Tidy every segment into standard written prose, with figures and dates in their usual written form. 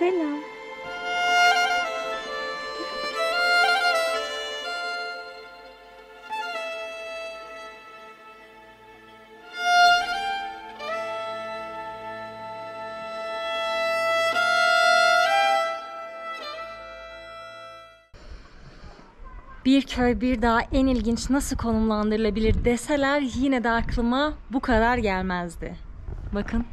Selam. Bir köy bir dağ en ilginç nasıl konumlandırılabilir deseler yine de aklıma bu kadar gelmezdi. Bakın.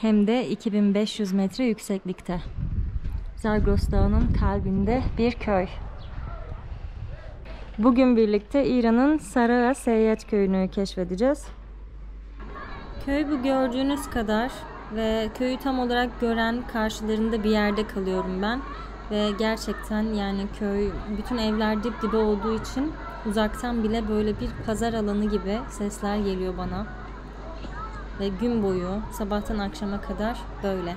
Hem de 2500 metre yükseklikte. Zagros Dağı'nın kalbinde bir köy. Bugün birlikte İran'ın Sarağa Seyyed Köyü'nü keşfedeceğiz. Köy bu gördüğünüz kadar ve köyü tam olarak gören karşılarında bir yerde kalıyorum ben. Ve gerçekten yani köy, bütün evler dip dibe olduğu için uzaktan bile böyle bir pazar alanı gibi sesler geliyor bana. Ve gün boyu sabahtan akşama kadar böyle.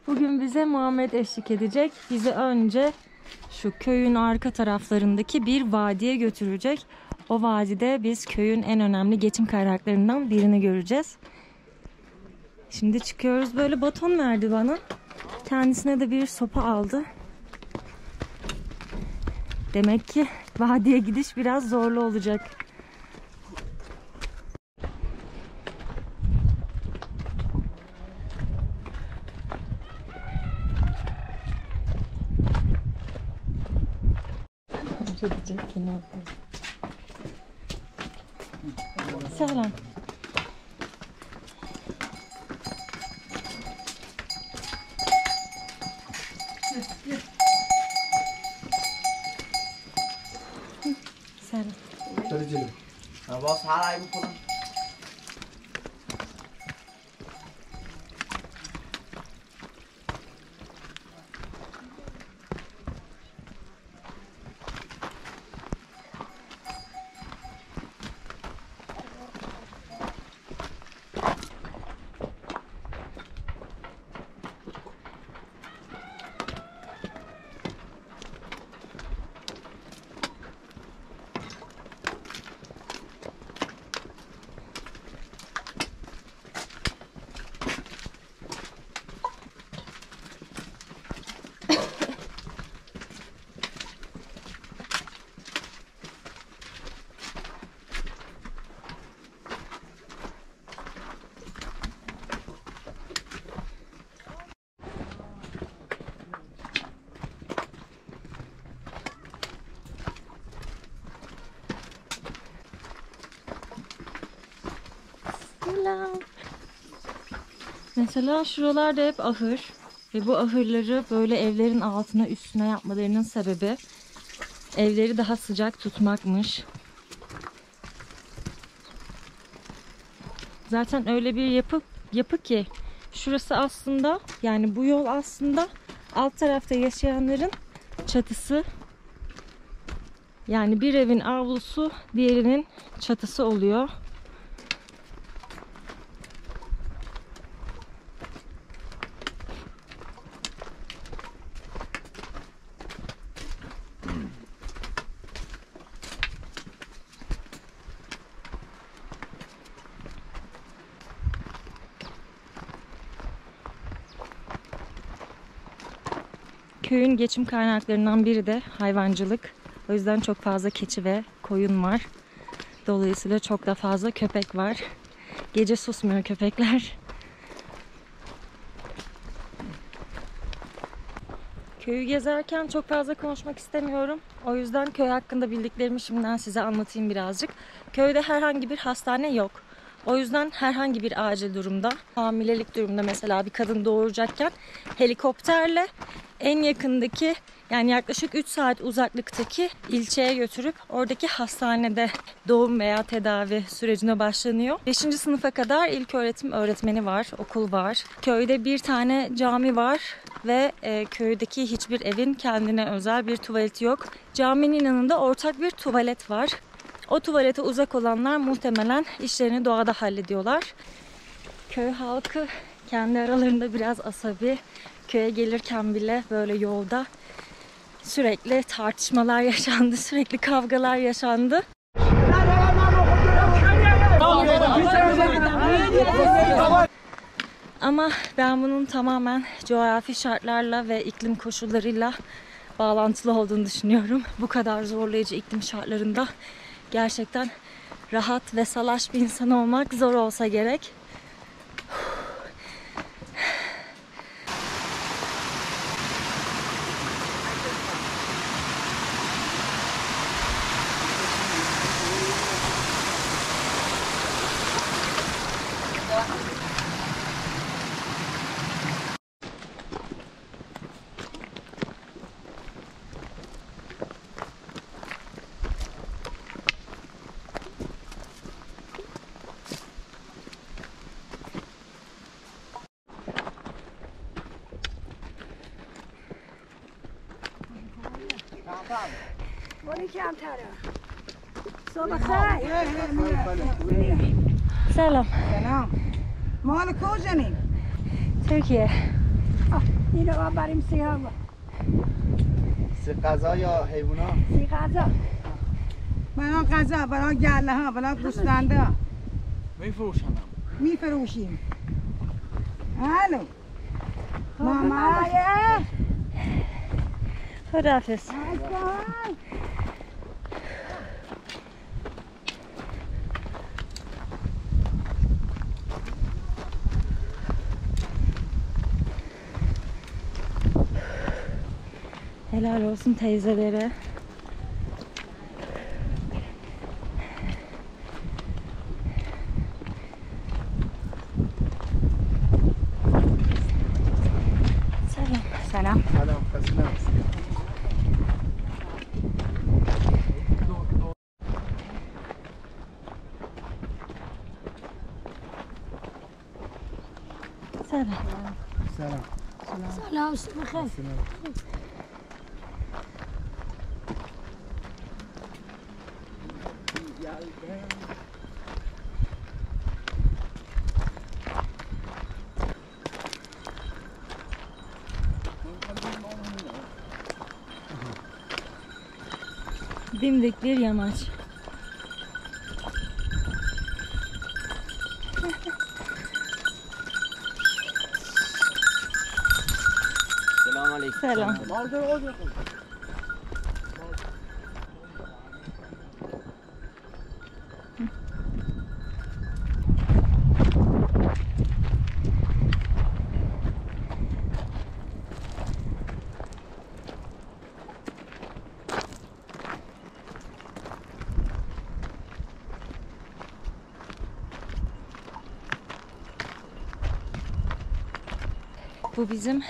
Bugün bize Muhammed eşlik edecek. Bizi önce şu köyün arka taraflarındaki bir vadiye götürecek. O vadide biz köyün en önemli geçim kaynaklarından birini göreceğiz. Şimdi çıkıyoruz. Böyle baton verdi bana. Kendisine de bir sopa aldı. Demek ki vadiye gidiş biraz zorlu olacak. Selam. Selam. Tercih. Bos halay bu konu. Mesela şuralarda hep ahır ve bu ahırları böyle evlerin altına üstüne yapmalarının sebebi evleri daha sıcak tutmakmış. Zaten öyle bir yapı ki şurası aslında, yani bu yol aslında alt tarafta yaşayanların çatısı. Yani bir evin avlusu diğerinin çatısı oluyor. Köyün geçim kaynaklarından biri de hayvancılık. O yüzden çok fazla keçi ve koyun var. Dolayısıyla çok da fazla köpek var. Gece susmuyor köpekler. Köyü gezerken çok fazla konuşmak istemiyorum. O yüzden köy hakkında bildiklerimi şimdiden size anlatayım birazcık. Köyde herhangi bir hastane yok. O yüzden herhangi bir acil durumda, hamilelik durumunda mesela bir kadın doğuracakken helikopterle en yakındaki, yani yaklaşık 3 saat uzaklıktaki ilçeye götürüp oradaki hastanede doğum veya tedavi sürecine başlanıyor. 5. sınıfa kadar ilköğretim öğretmeni var, okul var. Köyde bir tane cami var ve köydeki hiçbir evin kendine özel bir tuvaleti yok. Caminin yanında ortak bir tuvalet var. O tuvalete uzak olanlar muhtemelen işlerini doğada hallediyorlar. Köy halkı kendi aralarında biraz asabi. Köye gelirken bile böyle yolda sürekli tartışmalar yaşandı, sürekli kavgalar yaşandı. Ama ben bunun tamamen coğrafi şartlarla ve iklim koşullarıyla bağlantılı olduğunu düşünüyorum. Bu kadar zorlayıcı iklim şartlarında gerçekten rahat ve salaş bir insan olmak zor olsa gerek. Selam. سلام مال کجانی؟ Türkiye. اینو ما بریم سیاه غذا یا حیونا؟ سی غذا برای غذا برای گله ها برای گوسفنده ها میفروشن. میفروشیم الو ماما Hırafız. Helal olsun teyzelere. Selam. سلام سلام خسته نباشید. Selam. سلام. سلام بخیر Dimdik bir yamaç. Selam. Bu bizim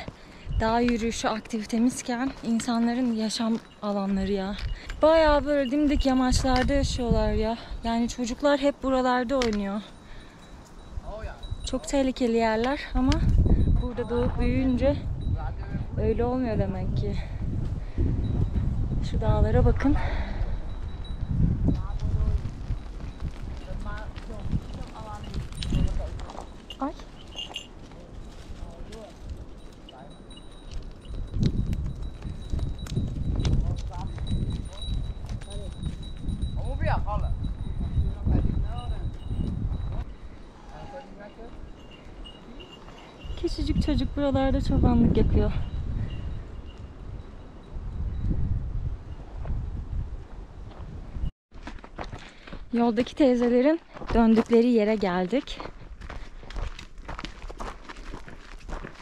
dağ yürüyüşü aktivitemizken insanların yaşam alanları ya. Bayağı böyle dimdik yamaçlarda yaşıyorlar ya. Yani çocuklar hep buralarda oynuyor. Çok tehlikeli yerler ama burada doğup büyüyünce öyle olmuyor demek ki. Şu dağlara bakın. Ay. Küçücük çocuk buralarda çobanlık yapıyor. Yoldaki teyzelerin döndükleri yere geldik.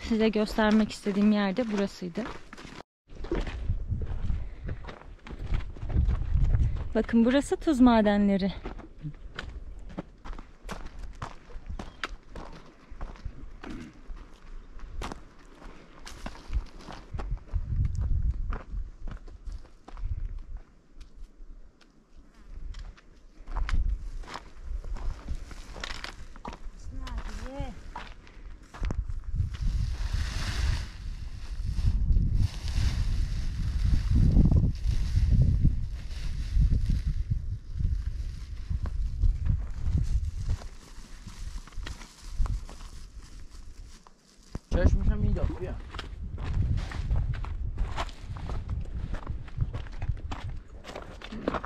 Size göstermek istediğim yer de burasıydı. Bakın burası tuz madenleri. میداد بیا.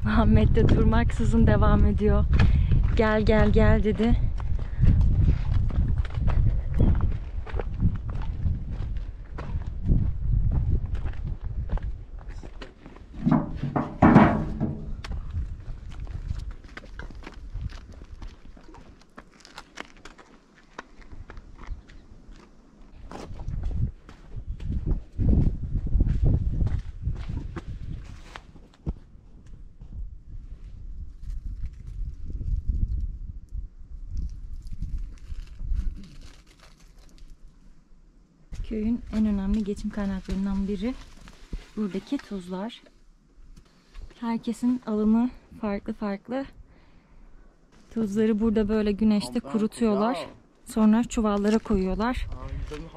Muhammed de durmaksızın devam ediyor. Gel gel gel dedi. Köyün en önemli geçim kaynaklarından biri buradaki tuzlar. Herkesin alımı farklı farklı. Tuzları burada böyle güneşte kurutuyorlar. Sonra çuvallara koyuyorlar.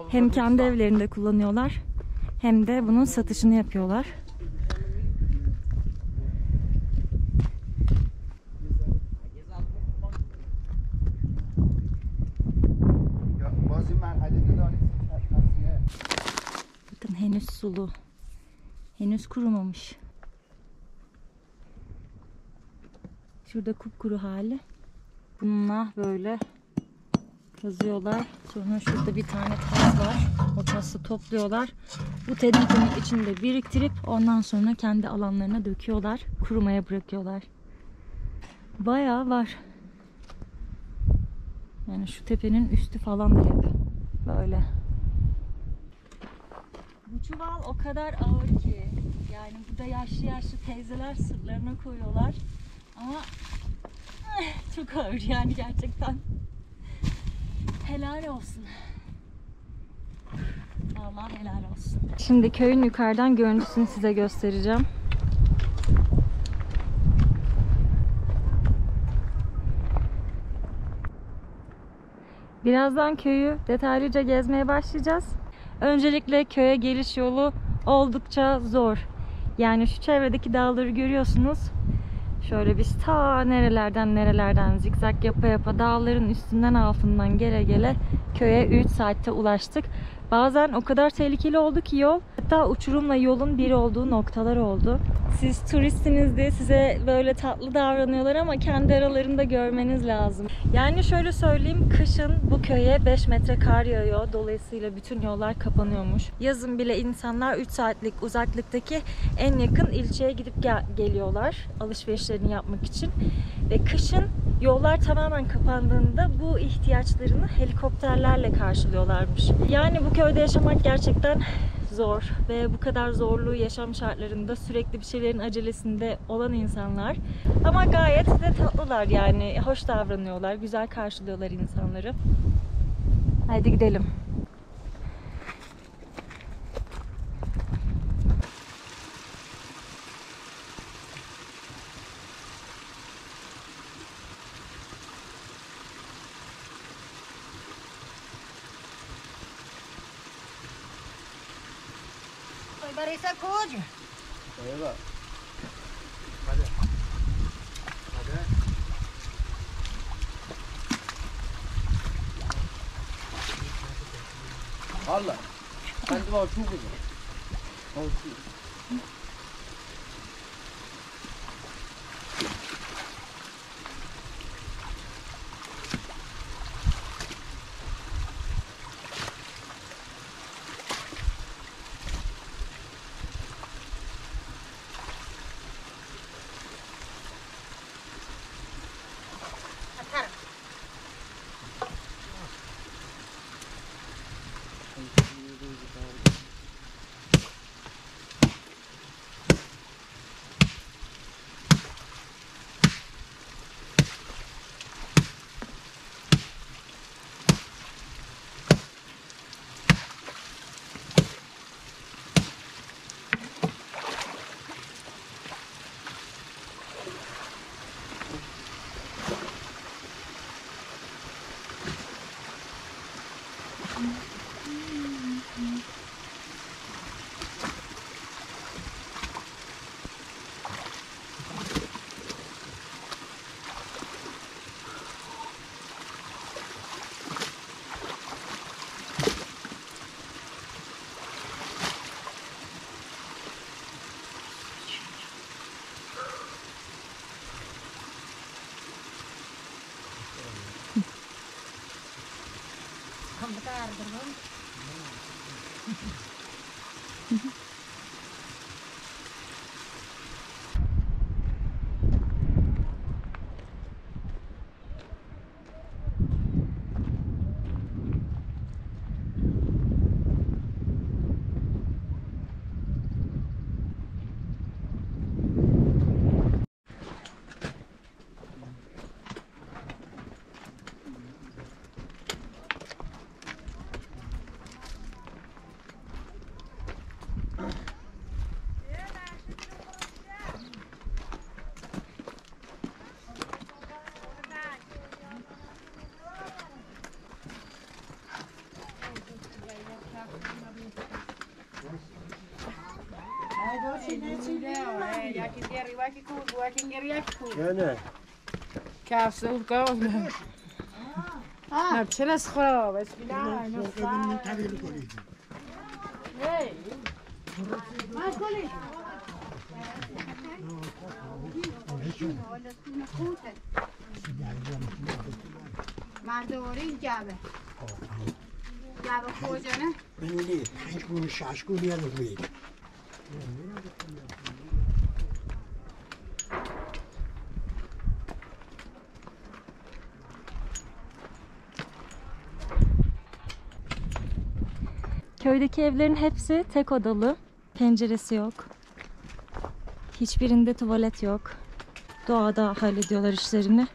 Hem kendi evlerinde kullanıyorlar hem de bunun satışını yapıyorlar. Bakın henüz sulu. Henüz kurumamış. Şurada kupkuru hali. Bununla böyle kazıyorlar. Sonra şurada bir tane tas var. O tası topluyorlar. Bu tenikenin içinde biriktirip ondan sonra kendi alanlarına döküyorlar. Kurumaya bırakıyorlar. Bayağı var. Yani şu tepenin üstü falan da hep böyle. Bu çuval o kadar ağır ki. Yani burada yaşlı yaşlı teyzeler sırtlarına koyuyorlar. Ama çok ağır yani gerçekten. Helal olsun. Vallahi helal olsun. Şimdi köyün yukarıdan görüntüsünü size göstereceğim. Birazdan köyü detaylıca gezmeye başlayacağız. Öncelikle köye geliş yolu oldukça zor. Yani şu çevredeki dağları görüyorsunuz. Şöyle biz ta nerelerden zikzak yapa yapa dağların üstünden altından gele gele köye 3 saatte ulaştık. Bazen o kadar tehlikeli oldu ki yol. Hatta uçurumla yolun bir olduğu noktalar oldu. Siz turistsiniz diye size böyle tatlı davranıyorlar ama kendi aralarında görmeniz lazım. Yani şöyle söyleyeyim, kışın bu köye 5 metre kar yağıyor. Dolayısıyla bütün yollar kapanıyormuş. Yazın bile insanlar 3 saatlik uzaklıktaki en yakın ilçeye gidip geliyorlar alışverişlerini yapmak için. Ve kışın yollar tamamen kapandığında bu ihtiyaçlarını helikopterlerle karşılıyorlarmış. Yani bu köyde yaşamak gerçekten zor ve bu kadar zorlu yaşam şartlarında sürekli bir şeylerin acelesinde olan insanlar. Ama gayet de tatlılar, yani hoş davranıyorlar, güzel karşılıyorlar insanları. Haydi gidelim. Barisa Koca. Evet. Hadi. Hadi. Allah. Ben de var çok uzun. Olsun. Yani. Kafsız kaldı. Ne çeles خراب بسم الله مردواری جعبه جعبه کجانه؟ بنولی 5 گونه 6 گونه یادت میاد Köydeki evlerin hepsi tek odalı. Penceresi yok. Hiçbirinde tuvalet yok. Doğada hallediyorlar işlerini.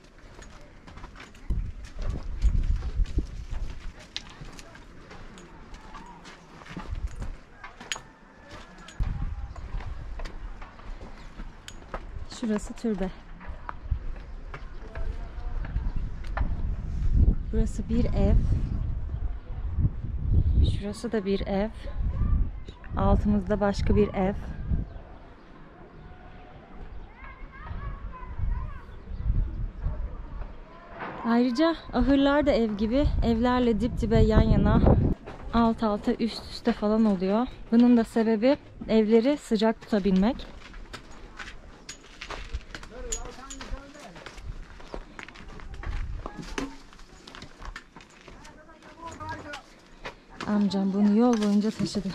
Şurası türbe. Burası bir ev. Şurası da bir ev. Altımızda başka bir ev. Ayrıca ahırlar da ev gibi. Evlerle dip dibe yan yana, alt alta, üst üste falan oluyor. Bunun da sebebi evleri sıcak tutabilmek. Amcam bunu yol boyunca taşıdı.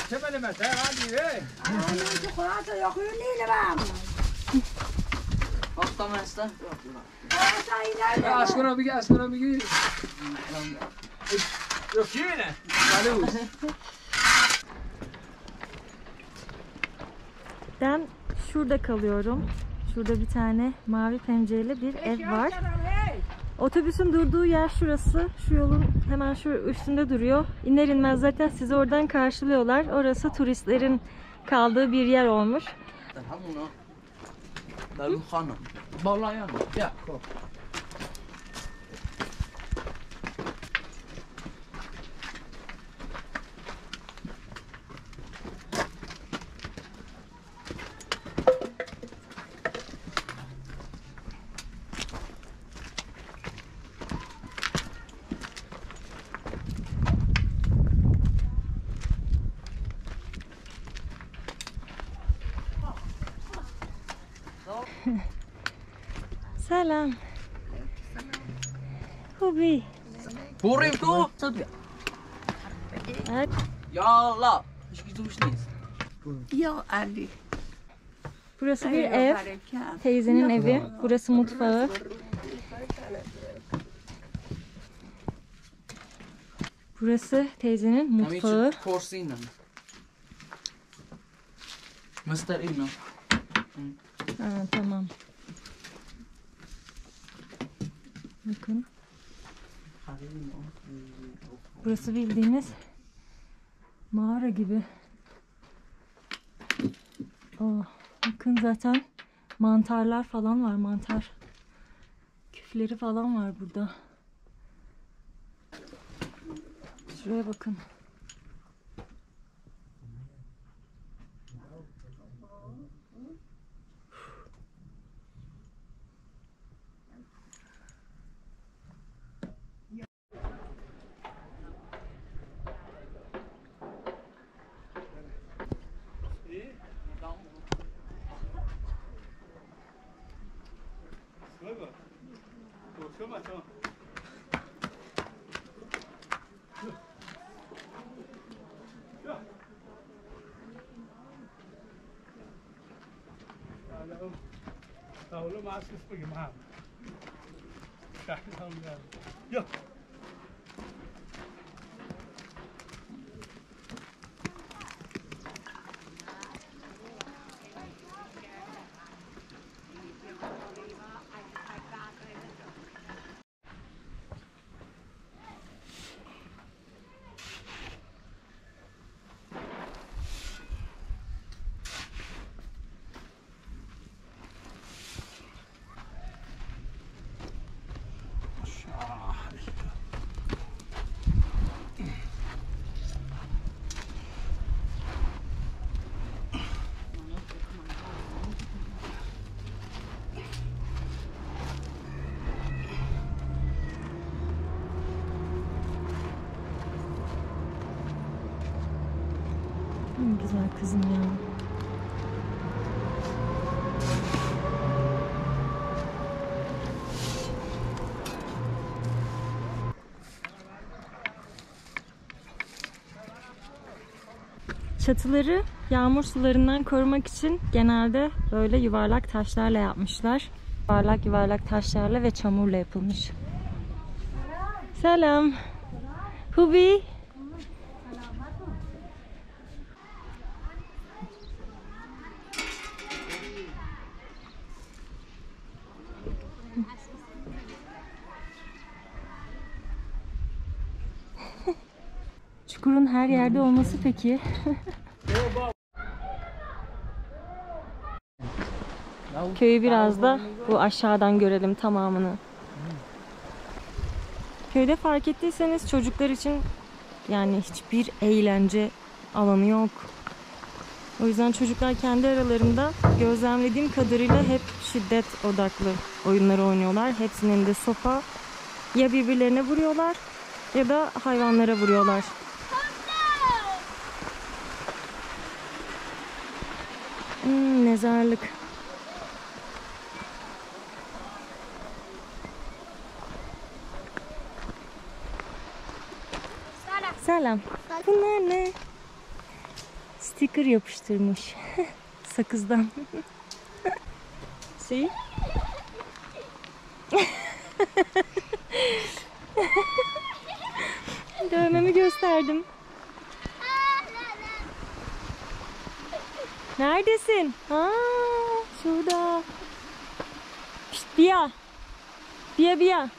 Çemene mesela hadi be. Hasta mesle. Askına bir askına bir. Yok yine. Hadi. Ben şurada kalıyorum. Şurada bir tane mavi pencereli bir ev var. Otobüsün durduğu yer şurası. Şu yolun hemen şu üstünde duruyor. İner inmez zaten sizi oradan karşılıyorlar. Orası turistlerin kaldığı bir yer olmuş. Selam. Hubi. Burim tu. Evet. Ya Allah. Hiç gitmişsiniz. یا علی Burası bir ev. Teyzenin evi. Burası mutfağı. Burası teyzenin mutfağı. Korsinen. Mr. Inno. Ha, tamam. Bakın. Burası bildiğiniz mağara gibi. Oh, bakın zaten mantarlar falan var. Mantar küfleri falan var burada. Şuraya bakın. Güzel kızım ya. Çatıları yağmur sularından korumak için genelde böyle yuvarlak taşlarla yapmışlar. Yuvarlak yuvarlak taşlarla ve çamurla yapılmış. Selam. Hubi. Çukurun her yerde olması peki. Köyü biraz da bu aşağıdan görelim tamamını. Köyde fark ettiyseniz çocuklar için yani hiçbir eğlence alanı yok. O yüzden çocuklar kendi aralarında gözlemlediğim kadarıyla hep şiddet odaklı oyunları oynuyorlar. Hepsinin elinde sopa. Ya birbirlerine vuruyorlar ya da hayvanlara vuruyorlar. Mezarlık. Selam. Bunlar ne? Sticker yapıştırmış. Sakızdan. See? Dövmemi gösterdim. Neredesin? Ha, şurada. Pişt, Bia. Bia.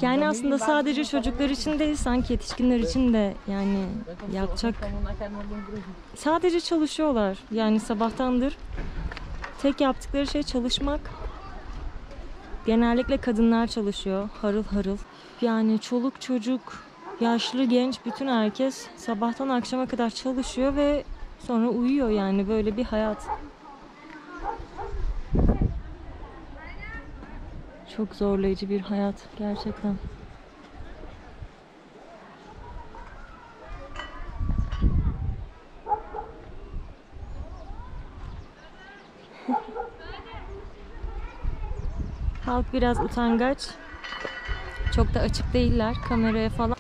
Yani aslında sadece çocuklar için değil, sanki yetişkinler için de yani yapacak. Sadece çalışıyorlar. Yani sabahtandır tek yaptıkları şey çalışmak. Genellikle kadınlar çalışıyor. Harıl harıl. Yani çoluk çocuk, yaşlı genç, bütün herkes sabahtan akşama kadar çalışıyor ve sonra uyuyor, yani böyle bir hayat. Çok zorlayıcı bir hayat gerçekten. Halk biraz utangaç. Çok da açık değiller kameraya falan.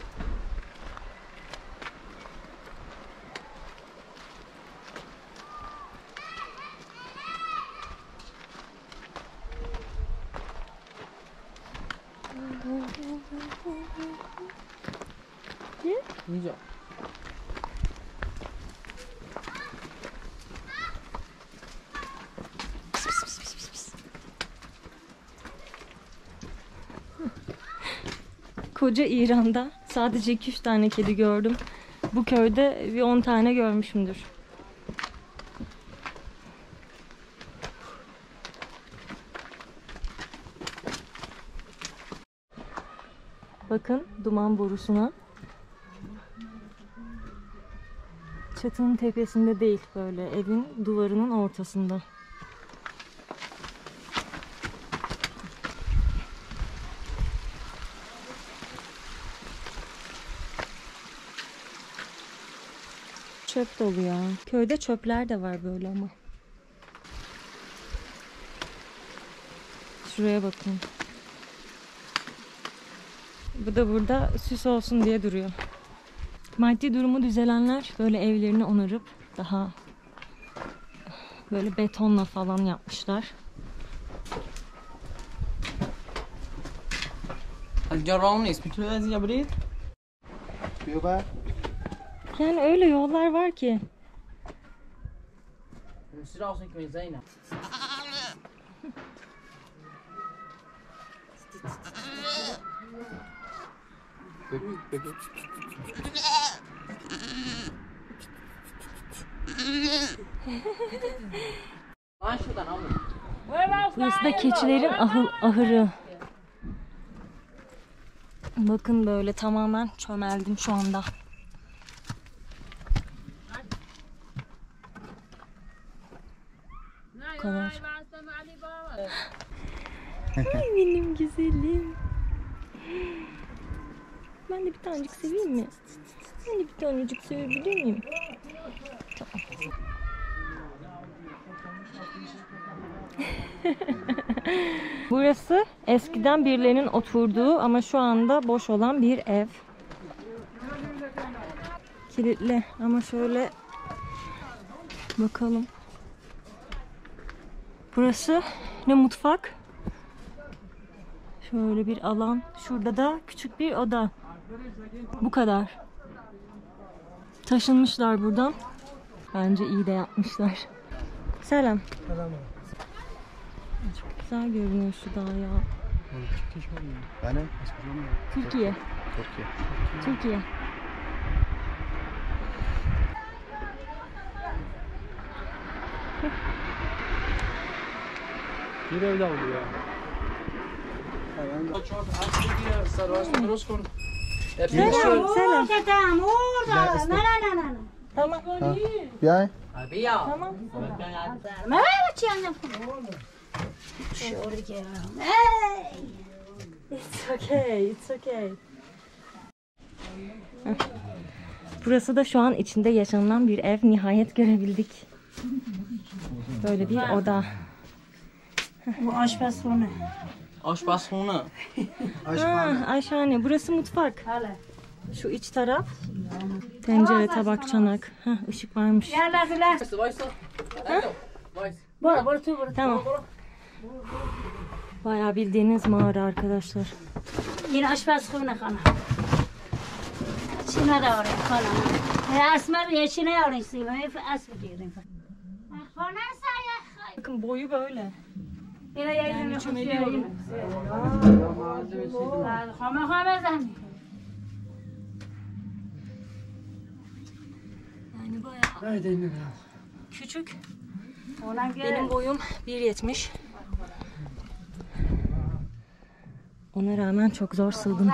koca İran'da sadece 2-3 tane kedi gördüm. Bu köyde bir 10 tane görmüşümdür. Bakın duman borusuna. Çatının tepesinde değil, böyle evin duvarının ortasında. Çöp dolu ya. Köyde çöpler de var böyle ama. Şuraya bakın. Bu da burada süs olsun diye duruyor. Maddi durumu düzelenler böyle evlerini onarıp daha böyle betonla falan yapmışlar. الجرام نیست میتونه از اینجا برید؟ بیا Yani öyle yollar var ki. سراغ کنید زینب بگو Lan şuradan al. Burası da keçilerin ahırı. Bakın böyle tamamen çömeldim şu anda. Bu kadar. Ay benim güzelim. Ben de bir tanecik seveyim mi? Ben de bir tanecik sevebilir miyim? Tamam. Burası eskiden birilerinin oturduğu ama şu anda boş olan bir ev. Kilitli ama şöyle bakalım. Burası ne mutfak? Şöyle bir alan. Şurada da küçük bir oda. Bu kadar. Taşınmışlar buradan. Bence iyi de yapmışlar. Selam. Selam. Çok güzel görünüyor şu dağ ya. Benim? Türkiye. Türkiye. Bir evde oldu ya. Selam. Tamam. بیای بیا Tamam. It's okay. It's okay. Burası da şu an içinde yaşanılan bir ev. Nihayet görebildik. Böyle bir oda. Bu aşpazxona. آشپزخونه Ha, aşağıne. Burası mutfak. Şu iç taraf. Tencere, tabak, çanak. Heh, ışık varmış. وایسا وایسا Tamam. Bayağı bildiğiniz mağara arkadaşlar. این آشپزخونه خانم چی نداره خانم اسم یه چی نداره سیمه اسم بگیریم خانه سایه Bakın boyu böyle. اینا یه دونه çömeliyorum. خامه خامه زنی Yani bayağı küçük. Benim boyum 1.70. Ona rağmen çok zor sığdım.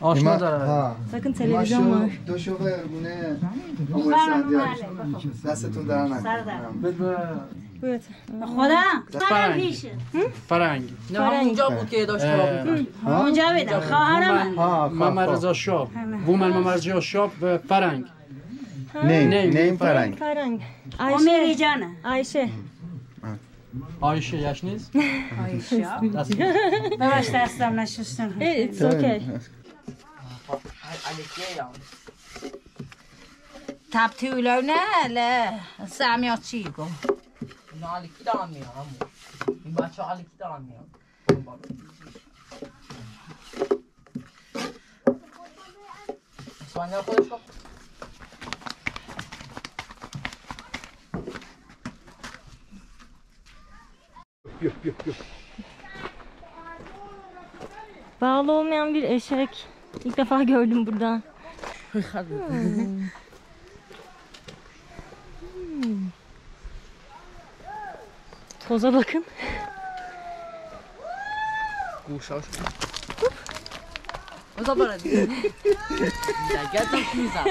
آشنا داره ها Bakın televizyon var. دو شوق مونه آقای سعدیار دستتون در نکنه Evet. خدا فرنگ پیشه فرنگ نه همونجا بود که داشت کار می‌کرد اونجا بدم خواهرم محمد رضا شاب بومن محمد رضا شاب و فرنگ نیم فرنگ Farang. امیری جانه Ayşe. Ayşe yaş نیست بباش دستم نشستم It's okay. تبتیلو نه لا سمیات چی گو اینا علیکی دارن میان این بچه ها علیکی دارن میان اسفندیار خودش کن Bağlı olmayan bir eşek İlk defa gördüm burada. Toza bakın. Kušao što. Zaboravim. Ja to knjiza.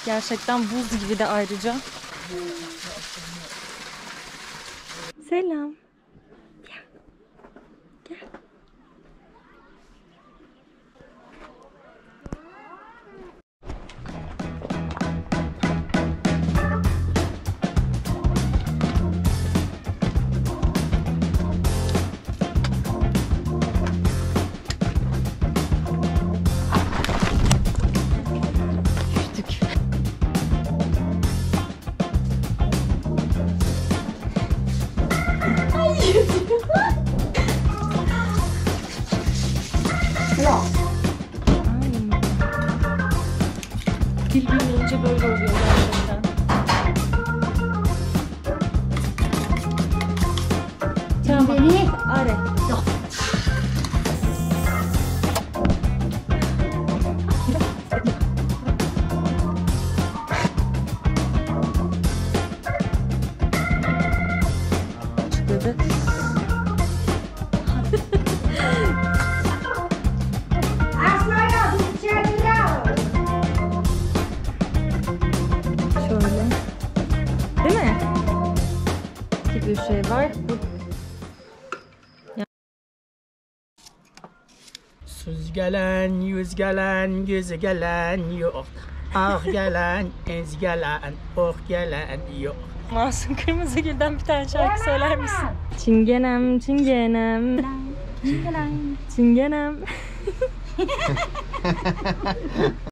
Gerçekten buz gibi de ayrıca. Selam. Gel. Gel. Düştük. Dil bilmeyince böyle oluyor gerçekten. Beni Are. Çıkladı. Şöyle. Değil mi? Gibi bir şey var. Söz gelen, yüz gelen, göz gelen yok. Ah gelen, ez gelen, oh gelen yok. Masum Kırmızıgül'den bir tane şarkı söyler misin? Çingenem, çingenem. Çingenem.